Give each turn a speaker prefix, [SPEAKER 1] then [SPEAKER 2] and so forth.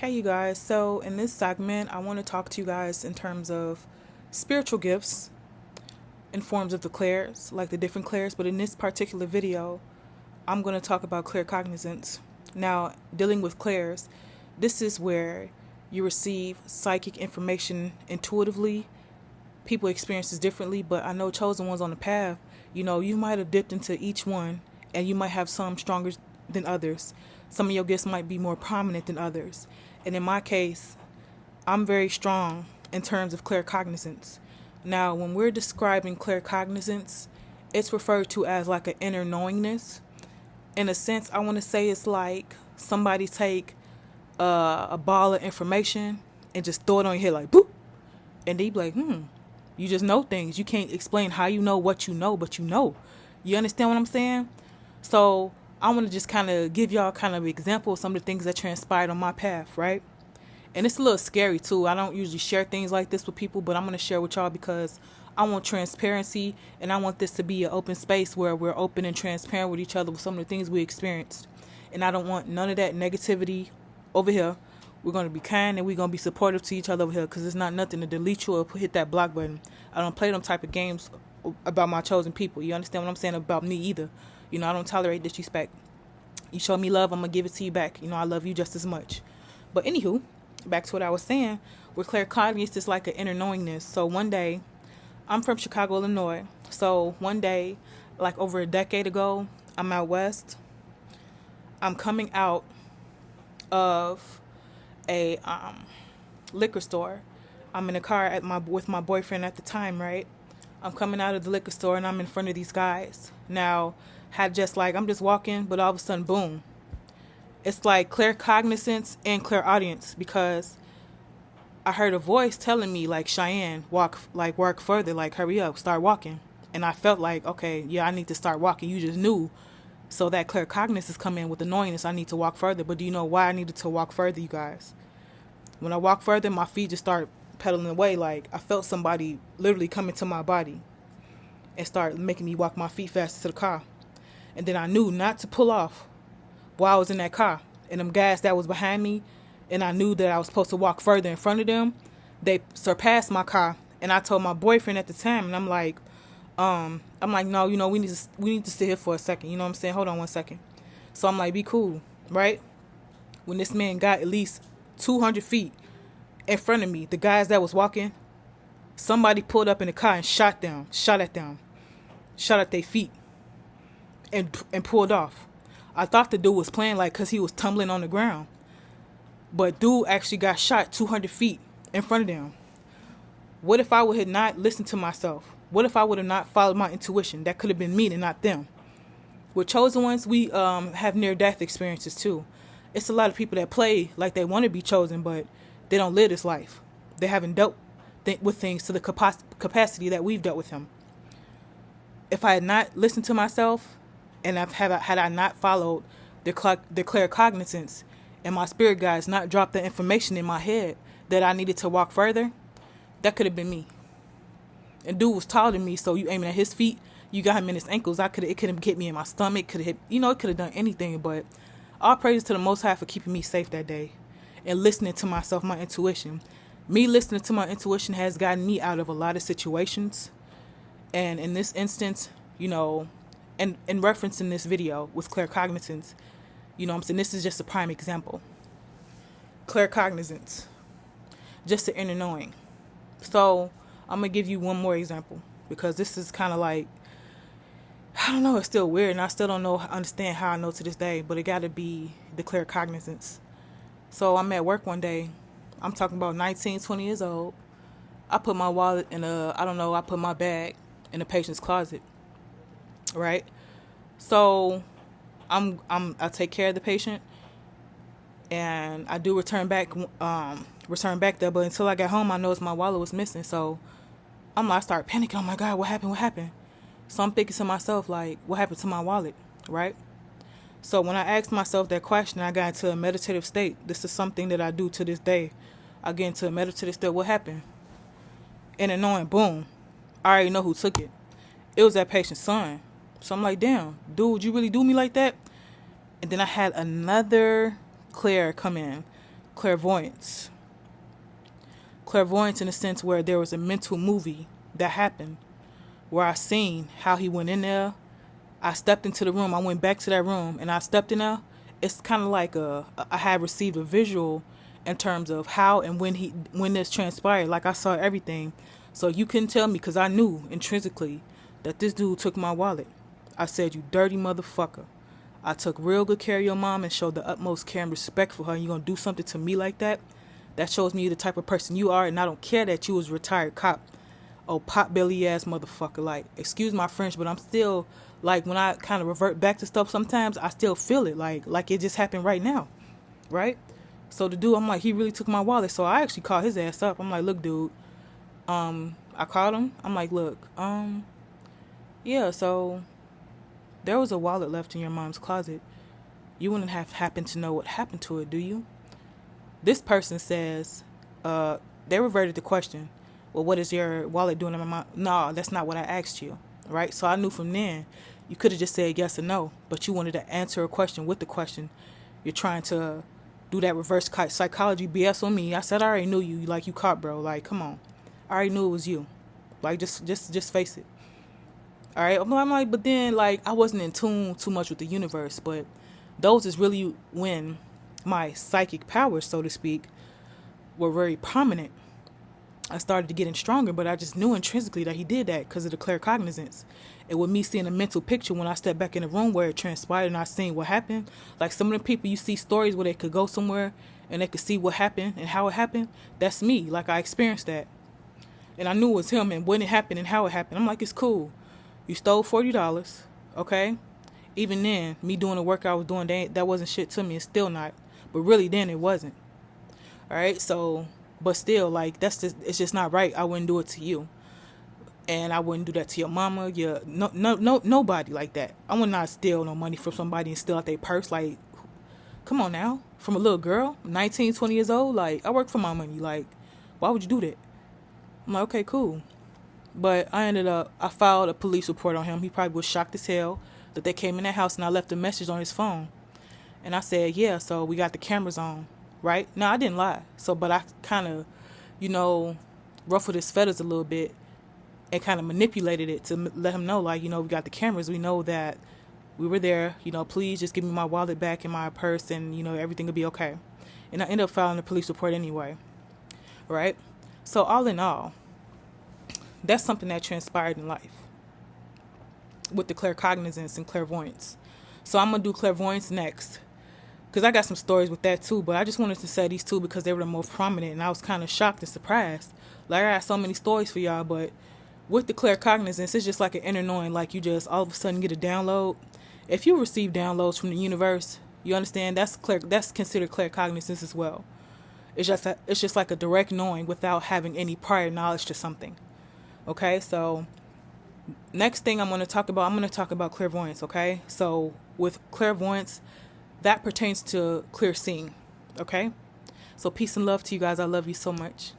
[SPEAKER 1] Hey, you guys. So, in this segment, I want to talk to you guys in terms of spiritual gifts in forms of the clairs, like the different clairs. But in this particular video, I'm going to talk about claircognizance. Now, dealing with clairs, this is where you receive psychic information intuitively. People experience this differently, but I know chosen ones on the path, you might have dipped into each one and you might have some stronger than others. Some of your gifts might be more prominent than others. And in my case, I'm very strong in terms of claircognizance. Now, when we're describing claircognizance, it's referred to as like an inner knowingness. In a sense, I want to say it's like somebody take a ball of information and just throw it on your head like boop, and they be like, you just know things. You can't explain how you know what you know, but you know. You understand what I'm saying? So I want to just kind of give y'all kind of an example of some of the things that transpired on my path, right? And it's a little scary too. I don't usually share things like this with people, but I'm going to share with y'all because I want transparency and I want this to be an open space where we're open and transparent with each other with some of the things we experienced. And I don't want none of that negativity over here. We're going to be kind and we're going to be supportive to each other over here because it's not nothing to delete you or hit that block button. I don't play them type of games about my chosen people. You understand what I'm saying about me either? I don't tolerate disrespect. You show me love, I'm going to give it to you back. I love you just as much. But anywho, back to what I was saying, with claircognizance is like an inner knowingness. So one day, I'm from Chicago, Illinois. So one day, like over a decade ago, I'm out west. I'm coming out of a liquor store. I'm in a car with my boyfriend at the time, right? I'm coming out of the liquor store and I'm in front of these guys. Now, I'm just walking, but all of a sudden, boom. It's like claircognizance and clairaudience because I heard a voice telling me like, Cheyenne, walk further, like hurry up, start walking. And I felt like, okay, yeah, I need to start walking. You just knew. So that claircognizance come in with annoyingness. I need to walk further. But do you know why I needed to walk further, you guys? When I walk further, my feet just start pedaling away. Like I felt somebody literally come into my body and start making me walk my feet faster to the car. And then I knew not to pull off while I was in that car. And them guys that was behind me, and I knew that I was supposed to walk further in front of them, they surpassed my car. And I told my boyfriend at the time, and I'm like, no, we need to sit here for a second. You know what I'm saying? Hold on 1 second. So I'm like, be cool, right? When this man got at least 200 feet in front of me, the guys that was walking, somebody pulled up in the car and shot at their feet, and pulled off. I thought the dude was playing like because he was tumbling on the ground. But dude actually got shot 200 feet in front of them. What if I would have not listened to myself? What if I would have not followed my intuition? That could have been me and not them. With chosen ones, we have near-death experiences too. It's a lot of people that play like they want to be chosen, but they don't live this life. They haven't dealt with things to the capacity that we've dealt with him. If I had not listened to myself, and had I not followed the claircognizance, and my spirit guides not dropped the information in my head that I needed to walk further, that could have been me. And dude was taller than me, so you aiming at his feet, you got him in his ankles. It could have hit me in my stomach, could have hit, it could have done anything. But all praise to the Most High for keeping me safe that day and listening to myself, my intuition. Me listening to my intuition has gotten me out of a lot of situations. And in this instance, and in reference in this video with claircognizance, I'm saying this is just a prime example. Claircognizance, just the inner knowing. So I'm going to give you one more example because this is kind of like, I don't know, it's still weird and I still don't understand how I know to this day, but it got to be the claircognizance. So I'm at work one day. I'm talking about 19, 20 years old. I put my wallet I put my bag in the patient's closet. Right? So I take care of the patient and I do return back there, but until I got home I noticed my wallet was missing. So I start panicking. Oh my God, what happened? So I'm thinking to myself, like, what happened to my wallet? Right? So when I asked myself that question, I got into a meditative state. This is something that I do to this day. I get into a meditative state. What happened? And then knowing, boom, I already know who took it. It was that patient's son. So I'm like, damn, dude, you really do me like that? And then I had another clairvoyance. Clairvoyance in a sense where there was a mental movie that happened where I seen how he went in there. I stepped into the room. I went back to that room and I stepped in there. It's kind of like I had received a visual in terms of how and when this transpired. Like I saw everything. So you couldn't tell me because I knew intrinsically that this dude took my wallet. I said, "You dirty motherfucker. I took real good care of your mom and showed the utmost care and respect for her. And you gonna do something to me like that? That shows me the type of person you are, and I don't care that you was a retired cop. Oh, pot belly ass motherfucker. Like, excuse my French, but I'm still, like, when I kind of revert back to stuff sometimes, I still feel it, like it just happened right now, right? So the dude, I'm like, he really took my wallet. So I actually called his ass up. I'm like, look, dude, I called him. I'm like, look, yeah, so there was a wallet left in your mom's closet. You wouldn't have happened to know what happened to it, do you? This person says, they reverted the question. Well, what is your wallet doing in my mom? No, that's not what I asked you, right? So I knew from then you could have just said yes or no, but you wanted to answer a question with the question. You're trying to do that reverse psychology BS on me. I said I already knew you, like you caught, bro. Like, come on, I already knew it was you. Like, just face it. All right, I'm like, but then like I wasn't in tune too much with the universe, but those is really when my psychic powers, so to speak, were very prominent. I started to getting stronger, but I just knew intrinsically that he did that because of the claircognizance. And with me seeing a mental picture when I stepped back in the room where it transpired and I seen what happened, like some of the people you see stories where they could go somewhere and they could see what happened and how it happened, that's me. Like I experienced that. And I knew it was him and when it happened and how it happened. I'm like, it's cool. You stole $40, okay? Even then, me doing the work I was doing, that wasn't shit to me. It's still not. But really then it wasn't. All right, so... But still, like, it's just not right. I wouldn't do it to you. And I wouldn't do that to your mama, nobody like that. I would not steal no money from somebody and steal out their purse. Like, come on now. From a little girl, 19, 20 years old, like, I work for my money. Like, why would you do that? I'm like, okay, cool. But I filed a police report on him. He probably was shocked as hell that they came in that house and I left a message on his phone. And I said, yeah, so we got the cameras on. Right? No, I didn't lie. So, but I kind of, ruffled his feathers a little bit and kind of manipulated it to let him know, like, we got the cameras. We know that we were there. Please just give me my wallet back in my purse and, everything will be okay. And I ended up filing a police report anyway. Right? So, all in all, that's something that transpired in life with the claircognizance and clairvoyance. So, I'm going to do clairvoyance next. Because I got some stories with that too, but I just wanted to say these two because they were the most prominent, and I was kind of shocked and surprised. Like, I got so many stories for y'all, but with the claircognizance, it's just like an inner knowing, like you just all of a sudden get a download. If you receive downloads from the universe, you understand that's considered claircognizance as well. It's just like a direct knowing without having any prior knowledge to something. Okay, so next thing I'm going to talk about clairvoyance. Okay, so with clairvoyance, that pertains to clear seeing, okay? So peace and love to you guys. I love you so much.